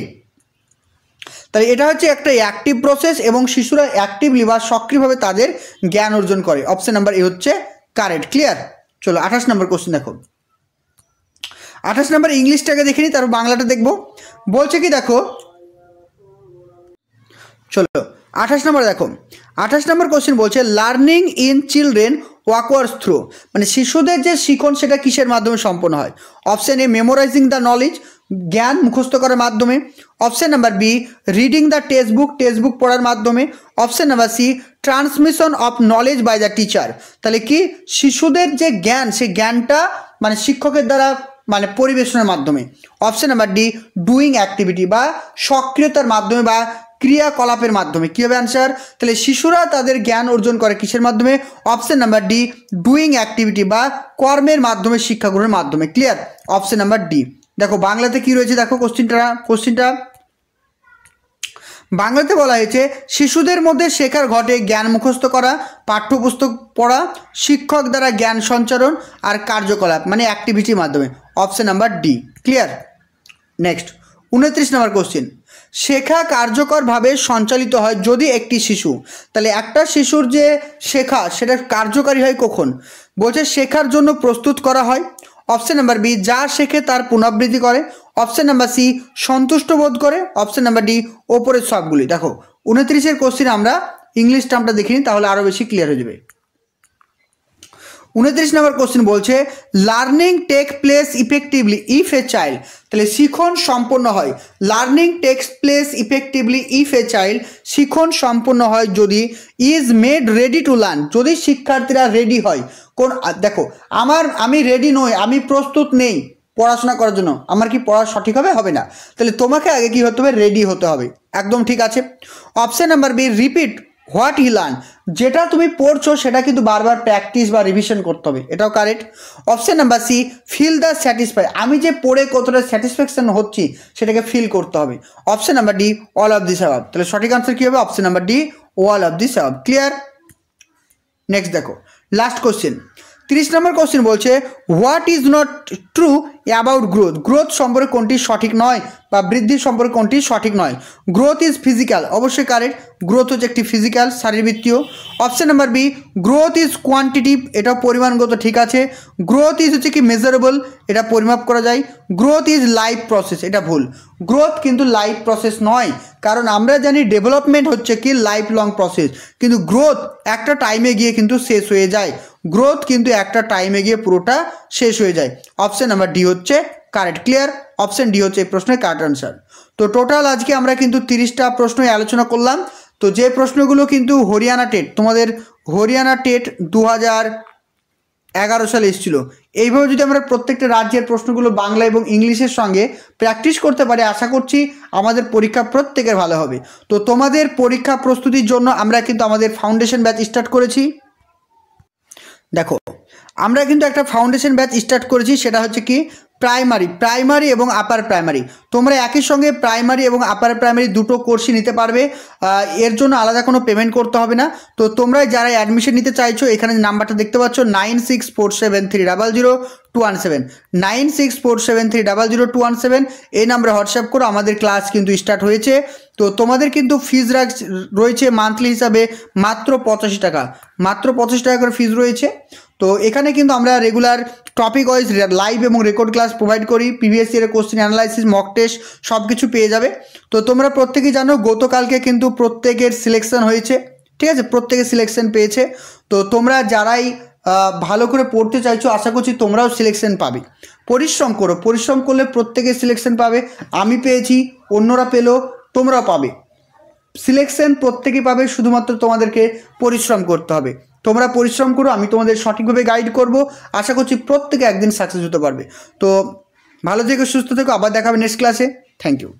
তাহলে এটা হচ্ছে একটা অ্যাক্টিভ প্রসেস এবং শিশুরা অ্যাক্টিভলি বা সক্রিয়ভাবে তাদের জ্ঞান অর্জন করে। অপশন নাম্বার এ হচ্ছে কারেক্ট। ক্লিয়ার, চলো 28 নম্বর কোশ্চেন দেখো। 28 নম্বর ইংলিশটাকে দেখে নিই, তারপর বাংলাটা দেখবো। বলছে কি দেখো, চলো 28 নম্বর দেখো। 28 নম্বর কোশ্চেন বলছে learning in children occurs through, মানে শিশুদের যে শিখন সেটা কিসের মাধ্যমে সম্পন্ন হয়? Option A memorizing the knowledge, জ্ঞান মুখস্থ করার মাধ্যমে। Option number B reading the text book পড়ার মাধ্যমে। Option number C transmission of knowledge by the teacher. তাহলে কি শিশুদের যে জ্ঞান সেই জ্ঞানটা মানে শিক্ষকের দ্বারা মানে পরিবেশনের মাধ্যমে। Option number D doing activity বা সক্রিয়তার মাধ্যমে বা ক্রিয়াকলাপের মাধ্যমে। কী হবে অ্যান্সার? তাহলে শিশুরা তাদের জ্ঞান অর্জন করে কিসের মাধ্যমে? Option number D doing activity বা কর্মের মাধ্যমে, শিক্ষা গ্রহণের মাধ্যমে। Clear, option number D. দেখো বাংলাতে কি রয়েছে দেখো, কোশ্চিনটা বাংলাতে বলা হয়েছে শিশুদের মধ্যে শেখার ঘটে জ্ঞান মুখস্থ করা, পাঠ্যপুস্তক পড়া, শিক্ষক দ্বারা জ্ঞান সঞ্চারণ আর কার্যকলাপ মানে অ্যাক্টিভিটির মাধ্যমে। Option number D. Clear, next 29 নম্বর কোশ্চিন। শেখা কার্যকরভাবে সঞ্চালিত হয় যদি একটি শিশু, তাহলে একটা শিশুর যে শেখা সেটা কার্যকারী হয় কখন? বলছে শেখার জন্য প্রস্তুত করা হয়। অপশন নাম্বার বি যা শেখে তার পুনরাবৃত্তি করে। অপশন নাম্বার সি সন্তুষ্ট বোধ করে। অপশন নাম্বার ডি ওপরের সবগুলি। দেখো 29-এর কোশ্চিন আমরা ইংলিশ টার্মটা দেখিনি, তাহলে আরও বেশি ক্লিয়ার হয়ে যাবে। 29 নম্বর কোশ্চেন বলছে learning take place effectively if a child, তাহলে শিখন সম্পন্ন হয়। Learning takes place effectively if a child, শিখন সম্পন্ন হয় যদি is made ready to learn, যদি শিক্ষার্থীরা রেডি হয়। কোন দেখো আমি রেডি নই, আমি প্রস্তুত নেই পড়াশোনা করার জন্য, আমার কি পড়া সঠিক হবে? হবে না। তাহলে তোমাকে আগে কি হতে হবে? রেডি হতে হবে। একদম ঠিক আছে। Option number B repeat what he learn, যেটা তুমি পড়ছো সেটা কিন্তু বারবার প্র্যাকটিস বা রিভিশন করতে হবে, এটাও correct. Option number C, feel the satisfy, আমি যে পড়ে কতটা স্যাটিসফ্যাকশন হচ্ছি সেটাকে ফিল করতে হবে। Option number D, all of this above. তাহলে সঠিক আনসার কী হবে? Option number D, all of this above. Clear? Next দেখো, লাস্ট কোশ্চেন, 30 নম্বর কোশ্চেন বলছে what is not true about growth, growth সম্পর্কে কোনটি সঠিক নয় বা বৃদ্ধি সম্পর্কে কোনটি সঠিক নয়? গ্রোথ ইজ ফিজিক্যাল, অবশ্যই কারেক্ট, গ্রোথ হচ্ছে একটি ফিজিক্যাল শারীরবৃত্তীয়। Option number B, growth is quantitative, এটাও পরিমাণগত ঠিক আছে। গ্রোথ ইজ হচ্ছে কি মেজারেবল, এটা পরিমাপ করা যায়। গ্রোথ ইজ লাইফ প্রসেস, এটা ভুল, গ্রোথ কিন্তু লাইফ প্রসেস নয়, কারণ আমরা জানি ডেভেলপমেন্ট হচ্ছে কি লাইফ লং প্রসেস, কিন্তু গ্রোথ একটা টাইমে গিয়ে কিন্তু শেষ হয়ে যায়, গ্রোথ কিন্তু একটা টাইমে গিয়ে পুরোটা শেষ হয়ে যায়। অপশন নাম্বার ডি হচ্ছে কারেক্ট। ক্লিয়ার? অপশন ডি হচ্ছে এই প্রশ্নের কারেক্ট আনসার। তো টোটাল আজকে আমরা কিন্তু 30টা প্রশ্নই আলোচনা করলাম। তো যে প্রশ্নগুলো কিন্তু হরিয়ানা টেট, তোমাদের হরিয়ানা টেট 2011 সালে এসেছিলো, এইভাবে যদি আমরা প্রত্যেকটা রাজ্যের প্রশ্নগুলো বাংলা এবং ইংলিশের সঙ্গে প্র্যাকটিস করতে পারি, আশা করছি আমাদের পরীক্ষা প্রত্যেকের ভালো হবে। তো তোমাদের পরীক্ষা প্রস্তুতির জন্য আমরা কিন্তু আমাদের ফাউন্ডেশন ব্যাচ স্টার্ট করেছি। দেখো, আমরা কিন্তু একটা ফাউন্ডেশন ব্যাচ স্টার্ট করেছি, সেটা হচ্ছে কি প্রাইমারি এবং আপার প্রাইমারি। তোমরা একই সঙ্গে প্রাইমারি এবং আপার প্রাইমারি দুটো কোর্সই নিতে পারবে, এর জন্য আলাদা কোনো পেমেন্ট করতে হবে না। তো তোমরা যারা অ্যাডমিশন নিতে চাইছো, এখানে নাম্বারটা দেখতে পাচ্ছ 9647300217, 9647300217, এই নাম্বারে হোয়াটসঅ্যাপ করো, আমাদের ক্লাস কিন্তু স্টার্ট হয়েছে। তো তোমাদের কিন্তু ফিজ রয়েছে মান্থলি হিসাবে মাত্র 85 টাকা, মাত্র 85 টাকা করে ফিজ রয়েছে। তো এখানে কিন্তু আমরা রেগুলার টপিক ওয়াইজ লাইভ এবং রেকর্ড ক্লাস প্রোভাইড করি, প্রিভিয়াস ইয়ারের কোশ্চেন অ্যানালাইসিস, মক টেস্ট সব কিছু পেয়ে যাবে। তো তোমরা প্রত্যেকেই জানো গতকালকে কিন্তু প্রত্যেকের সিলেকশন হয়েছে, ঠিক আছে, প্রত্যেকে সিলেকশন পেয়েছে। তো তোমরা যারাই ভালো করে পড়তে চাইছো, আশা করছি তোমরাও সিলেকশন পাবে। পরিশ্রম করো, পরিশ্রম করলে প্রত্যেকে সিলেকশন পাবে, আমি পেয়েছি, অন্যরা পেলো, তোমরাও পাবে। সিলেকশন প্রত্যেকেই পাবে, শুধুমাত্র তোমাদেরকে পরিশ্রম করতে হবে। তোমরা পরিশ্রম করো, আমি তোমাদের সঠিকভাবে গাইড করব, আশা করছি প্রত্যেকে একদিন সাকসেস হতে পারবে। তো ভালো থেকো, সুস্থ থেকো, আবার দেখা হবে নেক্সট ক্লাসে। Thank you.